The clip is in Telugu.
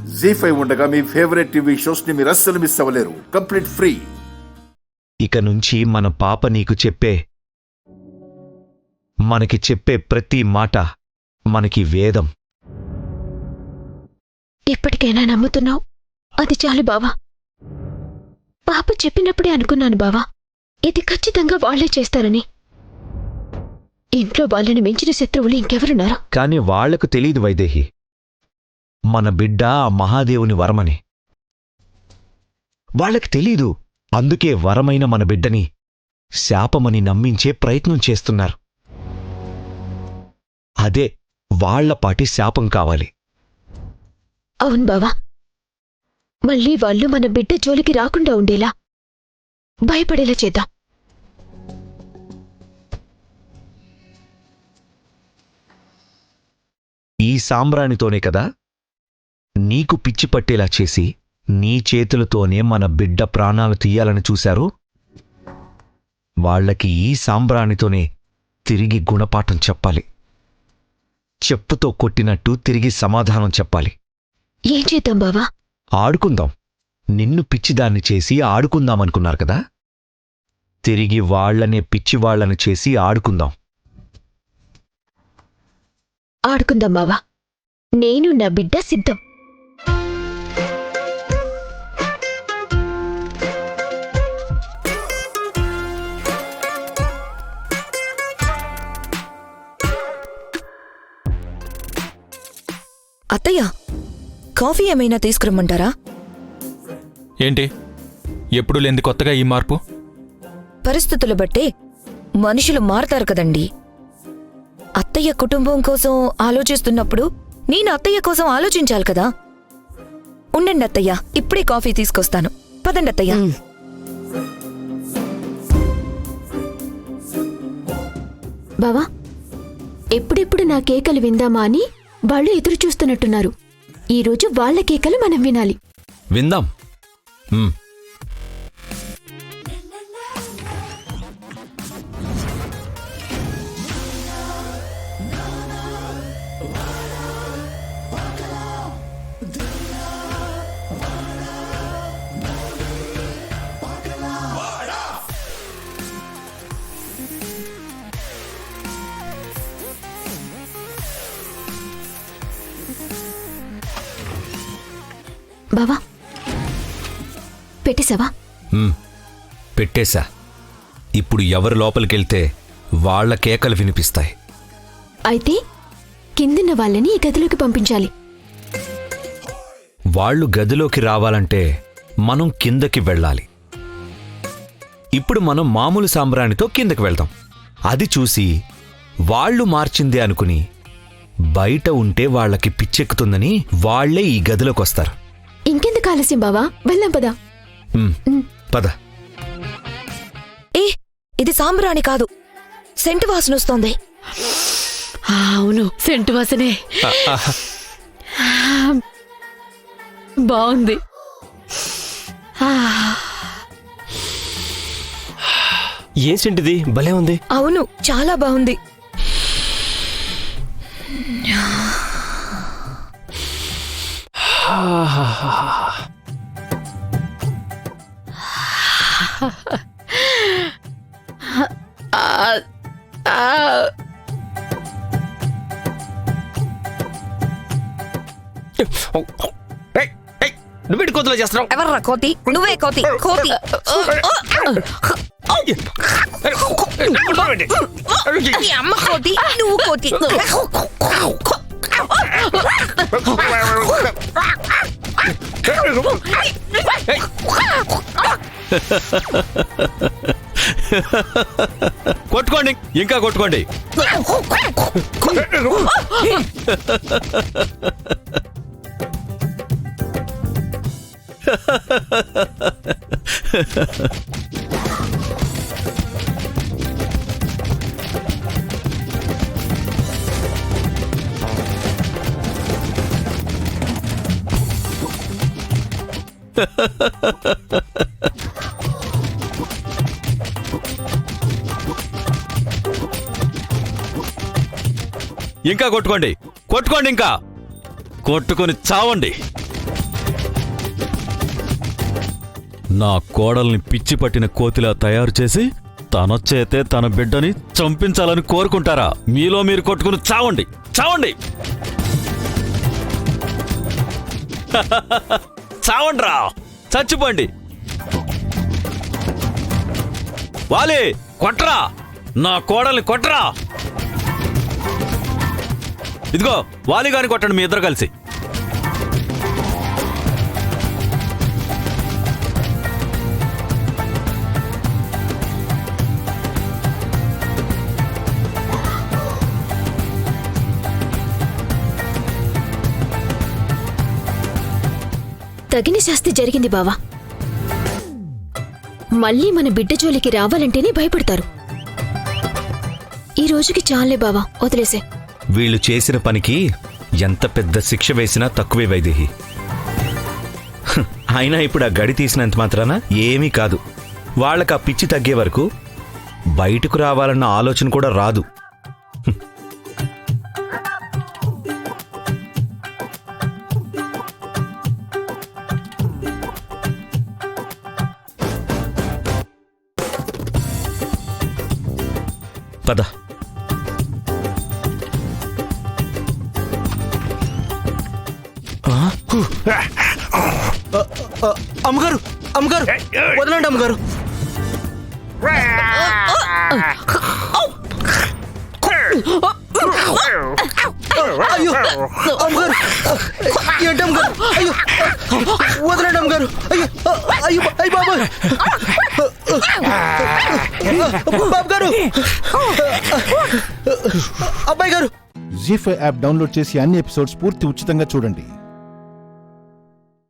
జీ5 ఉండగా మీ ఫేవరెట్ టీవీ షోస్ ని మీరు అస్సలు మిస్ అవ్వలేరు. Complete free. ఇక నుంచి మన పాప నీకు మనకి చెప్పే ప్రతి మాట మనకి వేదం. ఇప్పటికైనా నమ్ముతున్నావు, అది చాలు బావా. పాప చెప్పినప్పుడే అనుకున్నాను బావా, ఇది ఖచ్చితంగా వాళ్లే చేస్తారని. ఇంట్లో వాళ్ళని మించిన శత్రువులు ఇంకెవరున్నారా? కాని వాళ్లకు తెలీదు వైదేహి, మన బిడ్డ ఆ మహాదేవుని వరమని. వాళ్ళకి తెలీదు. అందుకే వరమైన మన బిడ్డని శాపమని నమ్మించే ప్రయత్నం చేస్తున్నారు. అదే వాళ్లపాటి శాపం కావాలి. అవును బావా, మళ్ళీ వాళ్ళు మన బిడ్డ జోలికి రాకుండా ఉండేలా భయపడేలా చేద్దాం. ఈ సాంబ్రాణితోనే కదా నీకు పిచ్చి పట్టేలా చేసి నీ చేతులతోనే మన బిడ్డ ప్రాణాలు తీయాలని చూశారు. వాళ్లకి ఈ సాంబ్రాణితోనే తిరిగి గుణపాఠం చెప్పాలి. చెప్పుతో కొట్టినట్టు తిరిగి సమాధానం చెప్పాలి. ఏం చేద్దాం బావా? ఆడుకుందాం. నిన్ను పిచ్చిదాన్ని చేసి ఆడుకుందామనుకున్నారు కదా, తిరిగి వాళ్లనే పిచ్చివాళ్లను చేసి ఆడుకుందాం. ఆడుకుందాం బావా. నేను నా బిడ్డ సిద్ధం. అత్తయ్య, కాఫీ ఏమైనా తీసుకురమ్మంటారా? ఏంటి ఎప్పుడు లేంది కొత్తగా ఈ మార్పు? పరిస్థితులు బట్టే మనుషులు మారతారు కదండి. అత్తయ్య కుటుంబం కోసం ఆలోచిస్తున్నప్పుడు నేను అత్తయ్య కోసం ఆలోచించాలి కదా. ఉండండి అత్తయ్య, ఇప్పుడే కాఫీ తీసుకొస్తాను. పదండి అత్తయ్య. బావా, ఎప్పుడెప్పుడు నా కేకలు విందామా అని వాళ్ళు ఎదురు చూస్తున్నట్టున్నారు. ఈరోజు వాళ్ల కేకలు మనం వినాలి. విందాం. బావా, పెట్టేశావా? పెట్టేశా. ఇప్పుడు ఎవరు లోపలికెళ్తే వాళ్ల కేకలు వినిపిస్తాయి. అయితే కిందిన్న వాళ్ళని ఈ గదిలోకి పంపించాలి. వాళ్లు గదిలోకి రావాలంటే మనం కిందకి వెళ్ళాలి. ఇప్పుడు మనం మామూలు సాంబ్రాణితో కిందకి వెళ్దాం. అది చూసి వాళ్లు మార్చిందే అనుకుని బయట ఉంటే వాళ్లకి పిచ్చెక్కుతుందని వాళ్లే ఈ గదిలోకొస్తారు. ఇంకెందుకు ఆలస్యం బావా, వెళ్దాం పదా. పద. ఏ, ఇది సాంబ్రాణి కాదు, సెంటు వాసన వస్తోంది. అవును, సెంటు వాసనే. బాగుంది. ఏ సెంటిది? భలే ఉంది. అవును, చాలా బాగుంది. నువ్వేంటి కోతలో చేస్తున్నావు? ఎవర్రా కోతి? నువ్వే కోతి. కోతి మీ అమ్మ కోతి, నువ్వు కోతి. కొట్టుకోండి, ఇంకా కొట్టుకోండి. ఇంకా కొట్టుకోండి, కొట్టుకోండి, ఇంకా కొట్టుకొని చావండి. నా కోడల్ని పిచ్చి పట్టిన కోతిలా తయారు చేసి తన చేతే తన బిడ్డని చంపించాలని కోరుకుంటారా? మీలో మీరు కొట్టుకుని చావండి, చావండి. చావండ్రా, చచ్చిపోండి. వాలి, కొట్రా, నా కోడల్ని కొట్రా. ఇదిగో వాలి గాని కొట్టండి మీ ఇద్దరు కలిసి. తగిన శాస్తి జరిగింది బావా. మళ్ళీ మన బిడ్డ జోలికి రావాలంటేనే భయపడతారు. ఈ రోజుకి చాలే బావా, వదిలేసే. వీళ్ళు చేసిన పనికి ఎంత పెద్ద శిక్ష వేసినా తక్కువే వైదేహి. అయినా ఇప్పుడు ఆ గడి తీసినంత మాత్రాన ఏమీ కాదు. వాళ్ళకి ఆ పిచ్చి తగ్గే వరకు బయటకు రావాలన్న ఆలోచన కూడా రాదు. పద. అమ్మగారు, అమ్మగారు, వదలండి అమ్మగారు. అయ్యో అమ్మగారు, ఏంటి అమ్మగారు? అయ్యో వదలండి అమ్మగారు. అయ్యో అయ్యో అయ్య బాబు, బాబు గారు, అబ్బాయి గారు. జీ5 యాప్ డౌన్లోడ్ చేసి అన్ని ఎపిసోడ్స్ పూర్తి ఉచితంగా చూడండి.